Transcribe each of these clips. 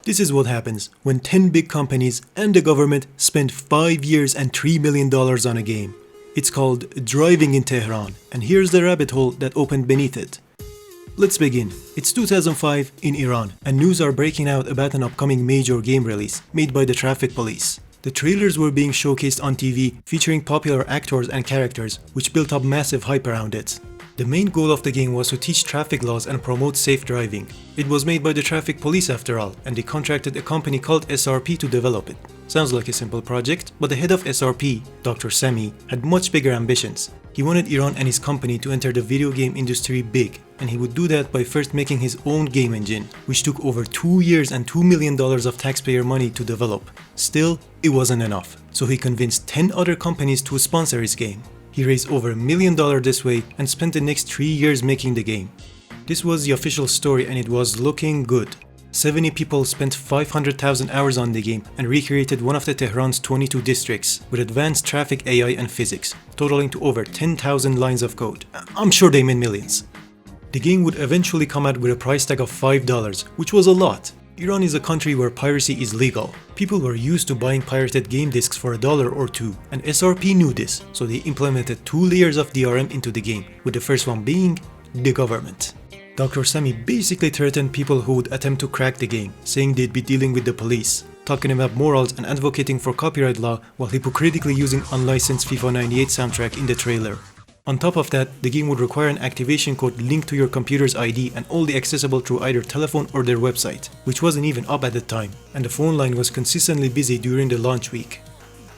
This is what happens when 10 big companies and the government spend 5 years and $3 million on a game. It's called Driving in Tehran, and here's the rabbit hole that opened beneath it. Let's begin. It's 2005 in Iran, and news are breaking out about an upcoming major game release made by the traffic police. The trailers were being showcased on TV, featuring popular actors and characters, which built up massive hype around it. The main goal of the game was to teach traffic laws and promote safe driving. It was made by the traffic police after all, and they contracted a company called SRP to develop it. Sounds like a simple project, but the head of SRP, Dr. Sami, had much bigger ambitions. He wanted Iran and his company to enter the video game industry big, and he would do that by first making his own game engine, which took over 2 years and $2 million of taxpayer money to develop. Still, it wasn't enough, so he convinced 10 other companies to sponsor his game. He raised over $1 million this way and spent the next 3 years making the game. This was the official story, and it was looking good. 70 people spent 500,000 hours on the game and recreated one of the Tehran's 22 districts with advanced traffic AI and physics, totaling to over 10,000 lines of code. I'm sure they made millions. The game would eventually come out with a price tag of $5, which was a lot. Iran is a country where piracy is legal. People were used to buying pirated game discs for $1 or $2, and SRP knew this, so they implemented 2 layers of DRM into the game, with the first one being the government. Dr. Sami basically threatened people who would attempt to crack the game, saying they'd be dealing with the police, talking about morals and advocating for copyright law while hypocritically using unlicensed FIFA 98 soundtrack in the trailer. On top of that, the game would require an activation code linked to your computer's ID and only accessible through either telephone or their website, which wasn't even up at the time, and the phone line was consistently busy during the launch week.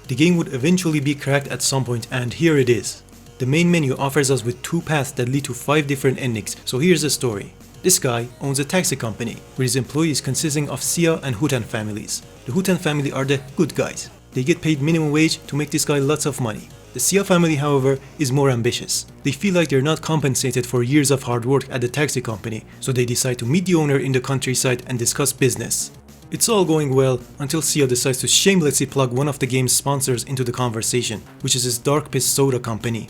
The game would eventually be cracked at some point, and here it is. The main menu offers us with 2 paths that lead to 5 different endings, so here's the story. This guy owns a taxi company, with his employees consisting of Sia and Hutan families. The Hutan family are the good guys. They get paid minimum wage to make this guy lots of money. The Sia family, however, is more ambitious. They feel like they're not compensated for years of hard work at the taxi company, so they decide to meet the owner in the countryside and discuss business. It's all going well until Sia decides to shamelessly plug one of the game's sponsors into the conversation, which is his Dark Piss soda company.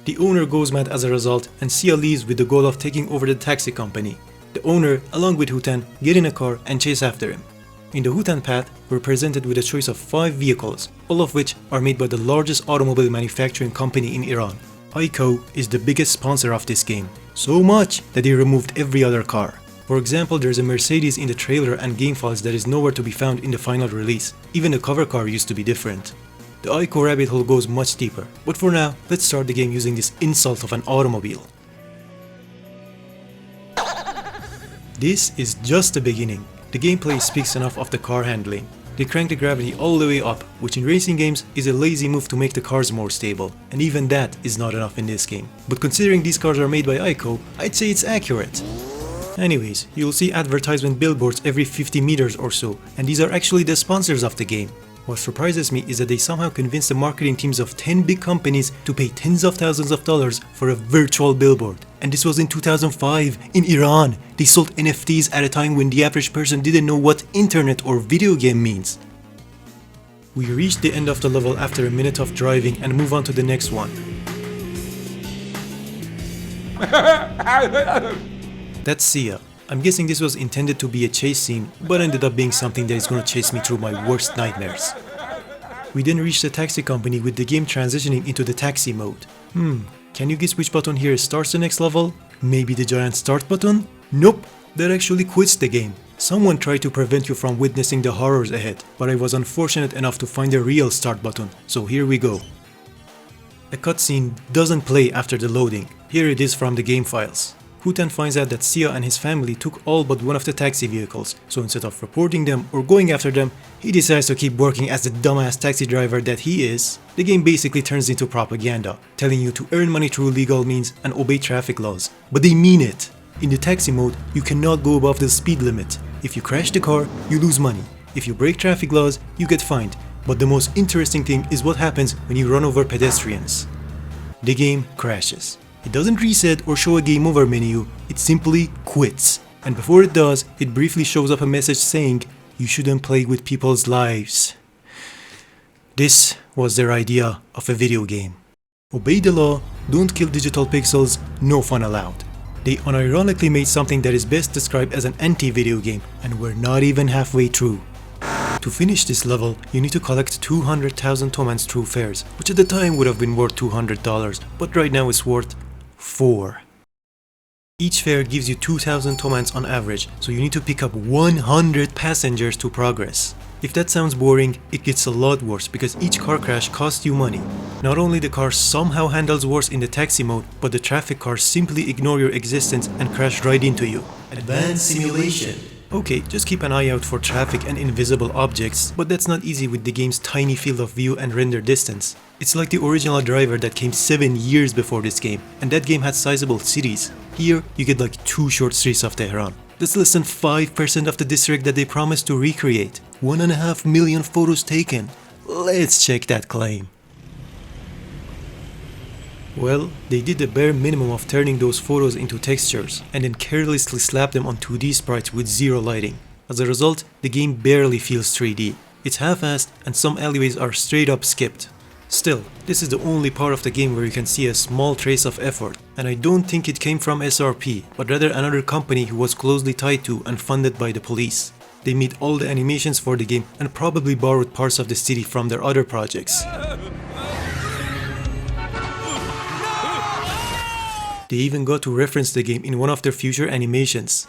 The owner goes mad as a result, and Sia leaves with the goal of taking over the taxi company. The owner, along with Hutan, get in a car and chase after him. In the Hutan path, we're presented with a choice of 5 vehicles, all of which are made by the largest automobile manufacturing company in Iran. IKCO is the biggest sponsor of this game, so much that they removed every other car. For example, there's a Mercedes in the trailer and game files that is nowhere to be found in the final release. Even the cover car used to be different. The IKCO rabbit hole goes much deeper, but for now, let's start the game using this insult of an automobile. This is just the beginning. The gameplay speaks enough of the car handling. They crank the gravity all the way up, which in racing games is a lazy move to make the cars more stable, and even that is not enough in this game. But considering these cars are made by IKCO, I'd say it's accurate. Anyways, you'll see advertisement billboards every 50 meters or so, and these are actually the sponsors of the game. What surprises me is that they somehow convinced the marketing teams of 10 big companies to pay tens of thousands of dollars for a virtual billboard. And this was in 2005, in Iran. They sold NFTs at a time when the average person didn't know what internet or video game means. We reached the end of the level after a minute of driving and move on to the next one. That's Sia. I'm guessing this was intended to be a chase scene, but ended up being something that is gonna chase me through my worst nightmares. We then reached the taxi company with the game transitioning into the taxi mode. Can you guess which button here starts the next level? Maybe the giant start button? Nope, that actually quits the game. Someone tried to prevent you from witnessing the horrors ahead, but I was unfortunate enough to find the real start button, so here we go. A cutscene doesn't play after the loading. Here it is from the game files. Hutan finds out that Sia and his family took all but one of the taxi vehicles, so instead of reporting them or going after them, he decides to keep working as the dumbass taxi driver that he is. The game basically turns into propaganda, telling you to earn money through legal means and obey traffic laws. But they mean it. In the taxi mode, you cannot go above the speed limit. If you crash the car, you lose money. If you break traffic laws, you get fined. But the most interesting thing is what happens when you run over pedestrians. The game crashes. It doesn't reset or show a game over menu, it simply quits. And before it does, it briefly shows up a message saying, you shouldn't play with people's lives. This was their idea of a video game. Obey the law, don't kill digital pixels, no fun allowed. They unironically made something that is best described as an anti-video game, and we're not even halfway through. To finish this level, you need to collect 200,000 Tomans through fairs, which at the time would have been worth $200, but right now it's worth 4. Each fare gives you 2,000 Tomans on average, so you need to pick up 100 passengers to progress. If that sounds boring, it gets a lot worse because each car crash costs you money. Not only the car somehow handles worse in the taxi mode, but the traffic cars simply ignore your existence and crash right into you. Advanced simulation. Okay, just keep an eye out for traffic and invisible objects, but that's not easy with the game's tiny field of view and render distance. It's like the original Driver that came 7 years before this game, and that game had sizable cities. Here, you get like 2 short streets of Tehran. That's less than 5% of the district that they promised to recreate. 1.5 million photos taken. Let's check that claim. Well, they did the bare minimum of turning those photos into textures, and then carelessly slapped them on 2D sprites with zero lighting. As a result, the game barely feels 3D. It's half-assed, and some alleyways are straight up skipped. Still, this is the only part of the game where you can see a small trace of effort, and I don't think it came from SRP, but rather another company who was closely tied to and funded by the police. They made all the animations for the game and probably borrowed parts of the city from their other projects. They even got to reference the game in one of their future animations.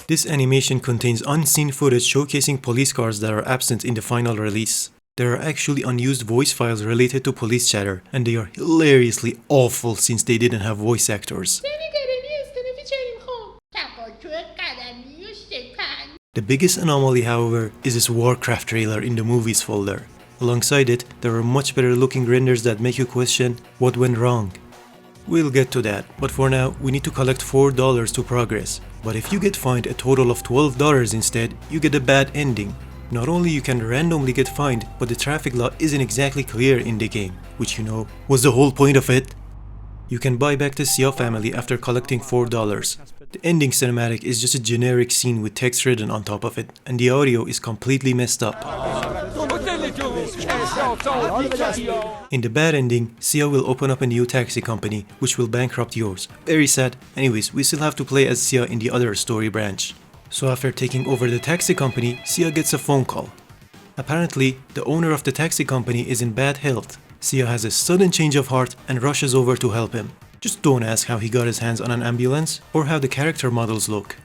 This animation contains unseen footage showcasing police cars that are absent in the final release. There are actually unused voice files related to police chatter, and they are hilariously awful since they didn't have voice actors. The biggest anomaly, however, is this Warcraft trailer in the movies folder. Alongside it, there are much better looking renders that make you question what went wrong. We'll get to that, but for now, we need to collect $4 to progress. But if you get fined a total of $12 instead, you get a bad ending. Not only you can randomly get fined, but the traffic law isn't exactly clear in the game, which you know was the whole point of it. You can buy back the Sia family after collecting $4. The ending cinematic is just a generic scene with text written on top of it, and the audio is completely messed up. In the bad ending, Sia will open up a new taxi company, which will bankrupt yours. Very sad. Anyways, we still have to play as Sia in the other story branch. So after taking over the taxi company, Sia gets a phone call. Apparently, the owner of the taxi company is in bad health. Sia has a sudden change of heart and rushes over to help him. Just don't ask how he got his hands on an ambulance or how the character models look.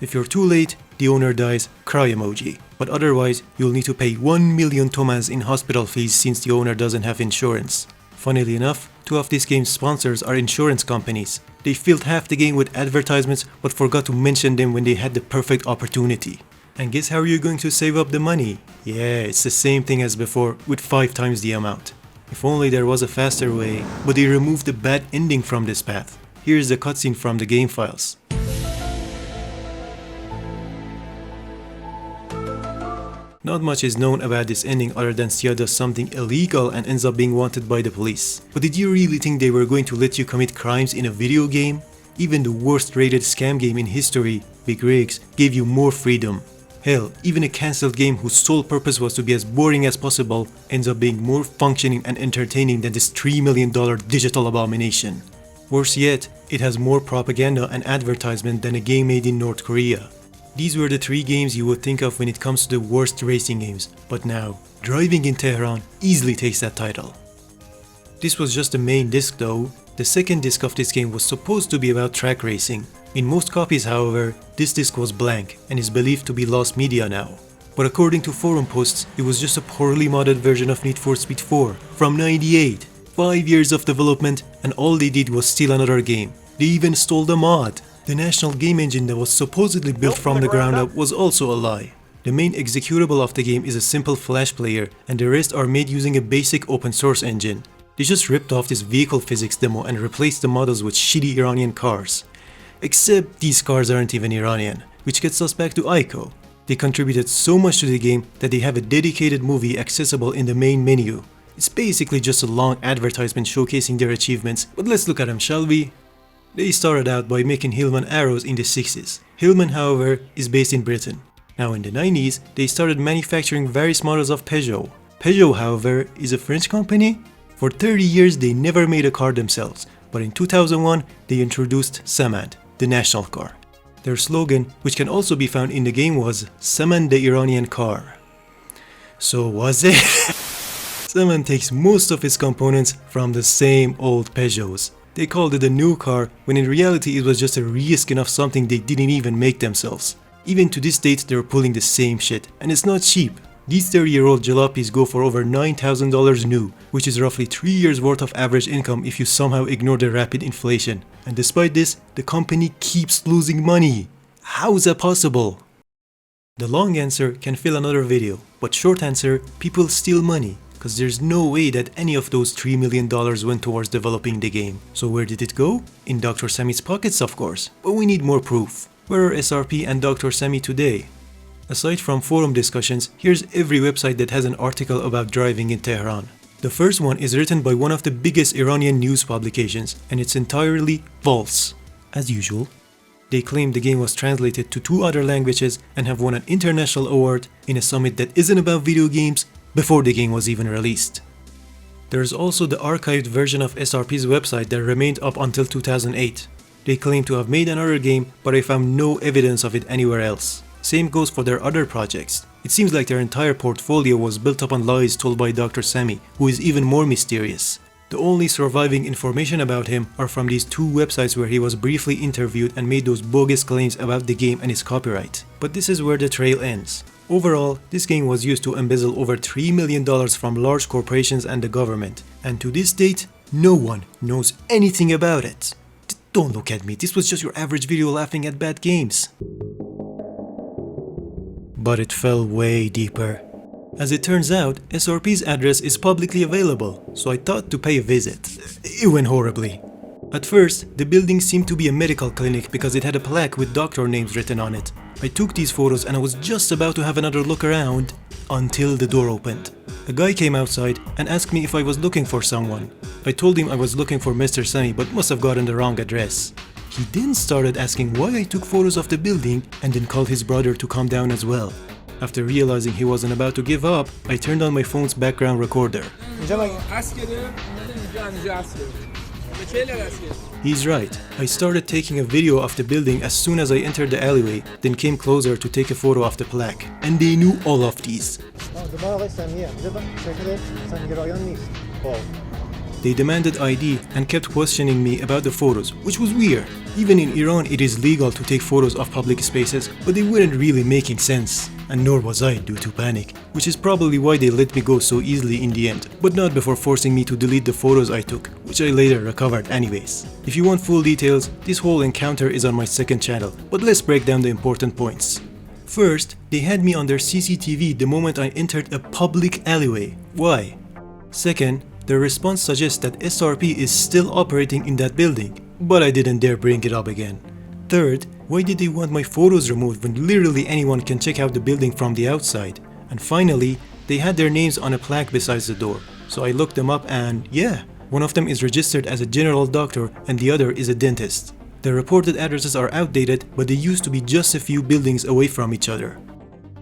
If you're too late, the owner dies, cry emoji. But otherwise, you'll need to pay 1 million Tomans in hospital fees since the owner doesn't have insurance. Funnily enough, 2 of this game's sponsors are insurance companies. They filled half the game with advertisements but forgot to mention them when they had the perfect opportunity. And guess how you're going to save up the money? Yeah, it's the same thing as before with 5 times the amount. If only there was a faster way, but they removed the bad ending from this path. Here's the cutscene from the game files. Not much is known about this ending other than Sia does something illegal and ends up being wanted by the police. But did you really think they were going to let you commit crimes in a video game? Even the worst rated scam game in history, Big Rigs, gave you more freedom. Hell, even a cancelled game whose sole purpose was to be as boring as possible ends up being more functioning and entertaining than this $3 million digital abomination. Worse yet, it has more propaganda and advertisement than a game made in North Korea. These were the 3 games you would think of when it comes to the worst racing games, but now, Driving in Tehran easily takes that title. This was just the main disc though. The second disc of this game was supposed to be about track racing. In most copies, however, this disc was blank and is believed to be lost media now. But according to forum posts, it was just a poorly modded version of Need for Speed 4 from '98. 5 years of development and all they did was steal another game. They even stole the mod. The national game engine that was supposedly built from the ground up was also a lie. The main executable of the game is a simple flash player and the rest are made using a basic open source engine. They just ripped off this vehicle physics demo and replaced the models with shitty Iranian cars. Except these cars aren't even Iranian, which gets us back to IKCO. They contributed so much to the game that they have a dedicated movie accessible in the main menu. It's basically just a long advertisement showcasing their achievements, but let's look at them, shall we? They started out by making Hillman arrows in the 60s. Hillman, however, is based in Britain. Now in the 90s, they started manufacturing various models of Peugeot. Peugeot, however, is a French company. For 30 years they never made a car themselves, but in 2001 they introduced Samand, the national car. Their slogan, which can also be found in the game, was Samand the Iranian car. So was it? Samand takes most of its components from the same old Peugeots. They called it a new car, when in reality it was just a reskin of something they didn't even make themselves. Even to this date they're pulling the same shit, and it's not cheap. These 30-year-old jalopies go for over $9,000 new, which is roughly 3 years worth of average income if you somehow ignore the rapid inflation. And despite this, the company keeps losing money. How is that possible? The long answer can fill another video, but short answer, people steal money, cause there's no way that any of those $3 million went towards developing the game. So where did it go? In Dr. Sammy's pockets, of course, but we need more proof. Where are SRP and Dr. Sammy today? Aside from forum discussions, here's every website that has an article about driving in Tehran. The first one is written by one of the biggest Iranian news publications, and it's entirely false. As usual, they claim the game was translated to 2 other languages and have won an international award in a summit that isn't about video games before the game was even released. There's also the archived version of SRP's website that remained up until 2008. They claim to have made another game, but I found no evidence of it anywhere else. Same goes for their other projects. It seems like their entire portfolio was built upon lies told by Dr. Sammy, who is even more mysterious. The only surviving information about him are from these 2 websites where he was briefly interviewed and made those bogus claims about the game and its copyright. But this is where the trail ends. Overall, this game was used to embezzle over $3 million from large corporations and the government, and to this date, no one knows anything about it. Don't look at me, this was just your average video laughing at bad games. But it fell way deeper. As it turns out, SRP's address is publicly available, so I thought to pay a visit. It went horribly. At first, the building seemed to be a medical clinic because it had a plaque with doctor names written on it. I took these photos and I was just about to have another look around until the door opened. A guy came outside and asked me if I was looking for someone. I told him I was looking for Mr. Sammy but must have gotten the wrong address. He then started asking why I took photos of the building and then called his brother to come down as well. After realizing he wasn't about to give up, I turned on my phone's background recorder. He's right. I started taking a video of the building as soon as I entered the alleyway, then came closer to take a photo of the plaque. And they knew all of these. They demanded ID and kept questioning me about the photos, which was weird. Even in Iran it is legal to take photos of public spaces, but they weren't really making sense. And nor was I due to panic, which is probably why they let me go so easily in the end, but not before forcing me to delete the photos I took, which I later recovered anyways. If you want full details, this whole encounter is on my second channel, but let's break down the important points. First, they had me on their CCTV the moment I entered a public alleyway. Why? Second, their response suggests that SRP is still operating in that building, but I didn't dare bring it up again. Third, why did they want my photos removed when literally anyone can check out the building from the outside? And finally, they had their names on a plaque beside the door, so I looked them up and yeah, one of them is registered as a general doctor and the other is a dentist. The reported addresses are outdated, but they used to be just a few buildings away from each other.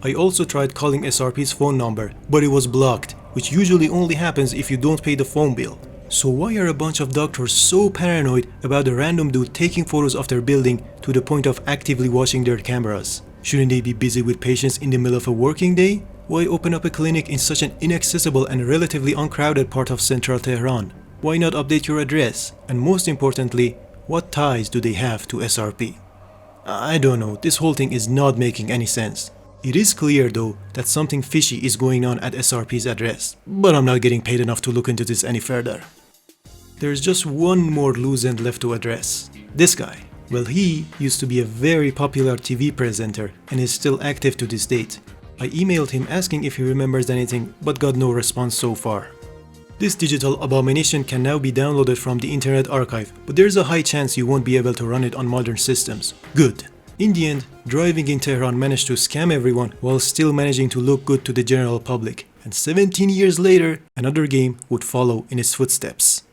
I also tried calling SRP's phone number, but it was blocked, which usually only happens if you don't pay the phone bill. So why are a bunch of doctors so paranoid about a random dude taking photos of their building to the point of actively watching their cameras? Shouldn't they be busy with patients in the middle of a working day? Why open up a clinic in such an inaccessible and relatively uncrowded part of central Tehran? Why not update your address? And most importantly, what ties do they have to SRP? I don't know, this whole thing is not making any sense. It is clear though that something fishy is going on at SRP's address, but I'm not getting paid enough to look into this any further. There's just one more loose end left to address. This guy. Well, he used to be a very popular TV presenter and is still active to this date. I emailed him asking if he remembers anything, but got no response so far. This digital abomination can now be downloaded from the Internet Archive, but there's a high chance you won't be able to run it on modern systems. Good. In the end, Driving in Tehran managed to scam everyone while still managing to look good to the general public. And 17 years later, another game would follow in its footsteps.